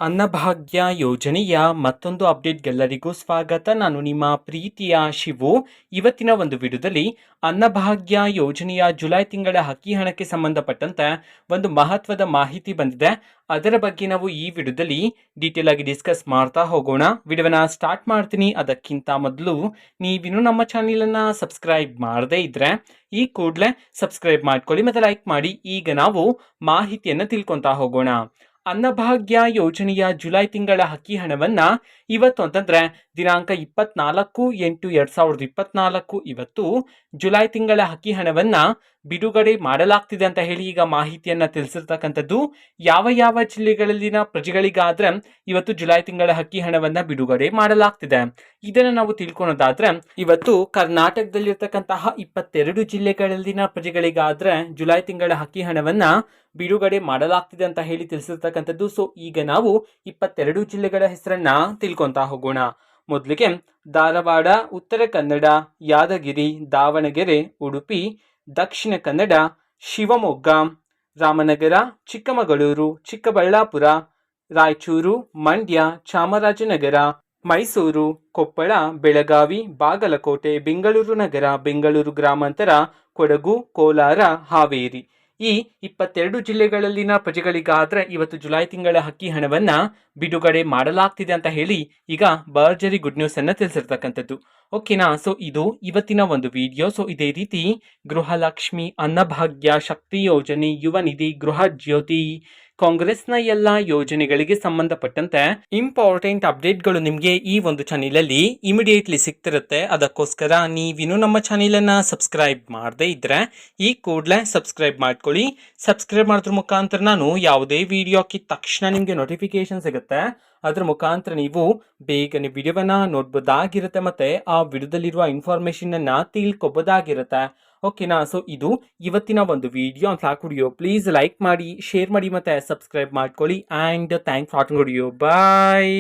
ಅನ್ನಭಾಗ್ಯ ಯೋಜನೆಯ ಮತ್ತೊಂದು ಅಪ್ಡೇಟ್ಗೆಲ್ಲರಿಗೂ ಸ್ವಾಗತ. ನಾನು ನಿಮ್ಮ ಪ್ರೀತಿಯ ಶಿವು. ಇವತ್ತಿನ ಒಂದು ವಿಡಿಯೋದಲ್ಲಿ ಅನ್ನಭಾಗ್ಯ ಯೋಜನೆಯ ಜುಲೈ ತಿಂಗಳ ಅಕ್ಕಿ ಹಣಕ್ಕೆ ಸಂಬಂಧಪಟ್ಟಂತೆ ಒಂದು ಮಹತ್ವದ ಮಾಹಿತಿ ಬಂದಿದೆ. ಅದರ ಬಗ್ಗೆ ನಾವು ಈ ವಿಡಿಯೋದಲ್ಲಿ ಡೀಟೇಲ್ ಆಗಿ ಡಿಸ್ಕಸ್ ಮಾಡ್ತಾ ಹೋಗೋಣ. ವಿಡಿಯೋನ ಸ್ಟಾರ್ಟ್ ಮಾಡ್ತೀನಿ. ಅದಕ್ಕಿಂತ ಮೊದಲು ನೀವಿನ್ನೂ ನಮ್ಮ ಚಾನೆಲನ್ನು ಸಬ್ಸ್ಕ್ರೈಬ್ ಮಾಡದೇ ಇದ್ರೆ ಈ ಕೂಡಲೇ ಸಬ್ಸ್ಕ್ರೈಬ್ ಮಾಡ್ಕೊಳ್ಳಿ ಮತ್ತು ಲೈಕ್ ಮಾಡಿ. ಈಗ ನಾವು ಮಾಹಿತಿಯನ್ನು ತಿಳ್ಕೊತಾ ಹೋಗೋಣ. ಅನ್ನಭಾಗ್ಯ ಯೋಜನೆಯ ಜುಲೈ ತಿಂಗಳ ಅಕ್ಕಿ ಹಣವನ್ನ ಇವತ್ತು ಅಂತಂದ್ರೆ ದಿನಾಂಕ 24/8/2024 ಇವತ್ತು ಜುಲೈ ತಿಂಗಳ ಅಕ್ಕಿ ಹಣವನ್ನ ಬಿಡುಗಡೆ ಮಾಡಲಾಗ್ತಿದೆ ಅಂತ ಹೇಳಿ ಈಗ ಮಾಹಿತಿಯನ್ನ ತಿಳಿಸಿರ್ತಕ್ಕಂಥದ್ದು. ಯಾವ ಯಾವ ಜಿಲ್ಲೆಗಳಲ್ಲಿನ ಪ್ರಜೆಗಳಿಗಾದ್ರೆ ಇವತ್ತು ಜುಲೈ ತಿಂಗಳ ಅಕ್ಕಿ ಹಣವನ್ನ ಬಿಡುಗಡೆ ಮಾಡಲಾಗ್ತಿದೆ ಇದನ್ನ ನಾವು ತಿಳ್ಕೊಳೋದಾದ್ರೆ, ಇವತ್ತು ಕರ್ನಾಟಕದಲ್ಲಿರ್ತಕ್ಕಂತಹ 22 ಜಿಲ್ಲೆಗಳಲ್ಲಿನ ಪ್ರಜೆಗಳಿಗಾದ್ರೆ ಜುಲೈ ತಿಂಗಳ ಅಕ್ಕಿ ಹಣವನ್ನ ಬಿಡುಗಡೆ ಮಾಡಲಾಗ್ತಿದೆ ಅಂತ ಹೇಳಿ ತಿಳಿಸಿರ್ತಕ್ಕಂಥದ್ದು. ಸೊ ಈಗ ನಾವು 22 ಜಿಲ್ಲೆಗಳ ಹೆಸರನ್ನ ತಿಳ್ಕೊಂತಾ ಹೋಗೋಣ. ಮೊದಲಿಗೆ ಧಾರವಾಡ, ಉತ್ತರ ಕನ್ನಡ, ಯಾದಗಿರಿ, ದಾವಣಗೆರೆ, ಉಡುಪಿ, ದಕ್ಷಿಣ ಕನ್ನಡ, ಶಿವಮೊಗ್ಗ, ರಾಮನಗರ, ಚಿಕ್ಕಮಗಳೂರು, ಚಿಕ್ಕಬಳ್ಳಾಪುರ, ರಾಯಚೂರು, ಮಂಡ್ಯ, ಚಾಮರಾಜನಗರ, ಮೈಸೂರು, ಕೊಪ್ಪಳ, ಬೆಳಗಾವಿ, ಬಾಗಲಕೋಟೆ, ಬೆಂಗಳೂರು ನಗರ, ಬೆಂಗಳೂರು ಗ್ರಾಮಾಂತರ, ಕೊಡಗು, ಕೋಲಾರ, ಹಾವೇರಿ. ಈ 22 ಜಿಲ್ಲೆಗಳಲ್ಲಿನ ಪ್ರಜೆಗಳಿಗಾದ್ರೆ ಇವತ್ತು ಜುಲೈ ತಿಂಗಳ ಅಕ್ಕಿ ಹಣವನ್ನ ಬಿಡುಗಡೆ ಮಾಡಲಾಗ್ತಿದೆ ಅಂತ ಹೇಳಿ ಈಗ ಭರ್ಜರಿ ಗುಡ್ ನ್ಯೂಸ್ ಅನ್ನ ತಿಳಿಸಿರ್ತಕ್ಕಂಥದ್ದು. ಓಕೆನಾ? ಸೊ ಇದು ಇವತ್ತಿನ ಒಂದು ವಿಡಿಯೋ. ಸೊ ಇದೇ ರೀತಿ ಗೃಹಲಕ್ಷ್ಮಿ, ಅನ್ನಭಾಗ್ಯ, ಶಕ್ತಿ ಯೋಜನೆ, ಯುವ ನಿಧಿ, ಗೃಹ ಜ್ಯೋತಿ, ಕಾಂಗ್ರೆಸ್ನ ಎಲ್ಲ ಯೋಜನೆಗಳಿಗೆ ಸಂಬಂಧಪಟ್ಟಂತೆ ಇಂಪಾರ್ಟೆಂಟ್ ಅಪ್ಡೇಟ್ಗಳು ನಿಮಗೆ ಈ ಒಂದು ಚಾನೆಲಲ್ಲಿ ಇಮಿಡಿಯೇಟ್ಲಿ ಸಿಗ್ತಿರುತ್ತೆ. ಅದಕ್ಕೋಸ್ಕರ ನೀವಿನ್ನೂ ನಮ್ಮ ಚಾನೆಲನ್ನು ಸಬ್ಸ್ಕ್ರೈಬ್ ಮಾಡದೇ ಇದ್ರೆ ಈ ಕೂಡಲೇ ಸಬ್ಸ್ಕ್ರೈಬ್ ಮಾಡ್ಕೊಳ್ಳಿ. ಸಬ್ಸ್ಕ್ರೈಬ್ ಮಾಡೋದ್ರ ಮುಖಾಂತರ ನಾನು ಯಾವುದೇ ವಿಡಿಯೋ ಹಾಕಿದ ತಕ್ಷಣ ನಿಮಗೆ ನೋಟಿಫಿಕೇಶನ್ ಸಿಗುತ್ತೆ. ಅದ್ರ ಮುಖಾಂತರ ನೀವು ಬೇಗನೆ ವಿಡಿಯೋವನ್ನ ನೋಡ್ಬೋದಾಗಿರುತ್ತೆ ಮತ್ತೆ ಆ ವಿಡಿಯೋದಲ್ಲಿರುವ ಇನ್ಫಾರ್ಮೇಶನ್ ಅನ್ನ ತಿಳ್ಕೊಬೋದಾಗಿರುತ್ತೆ. ಓಕೆನಾ? ಸೊ ಇದು ಇವತ್ತಿನ ಒಂದು ವಿಡಿಯೋ ಅಂತ ವಿಡಿಯೋ. ಪ್ಲೀಸ್ ಲೈಕ್ ಮಾಡಿ, ಶೇರ್ ಮಾಡಿ ಮತ್ತೆ ಸಬ್ಸ್ಕ್ರೈಬ್ ಮಾಡ್ಕೊಳ್ಳಿ. And thanks for watching video. Bye.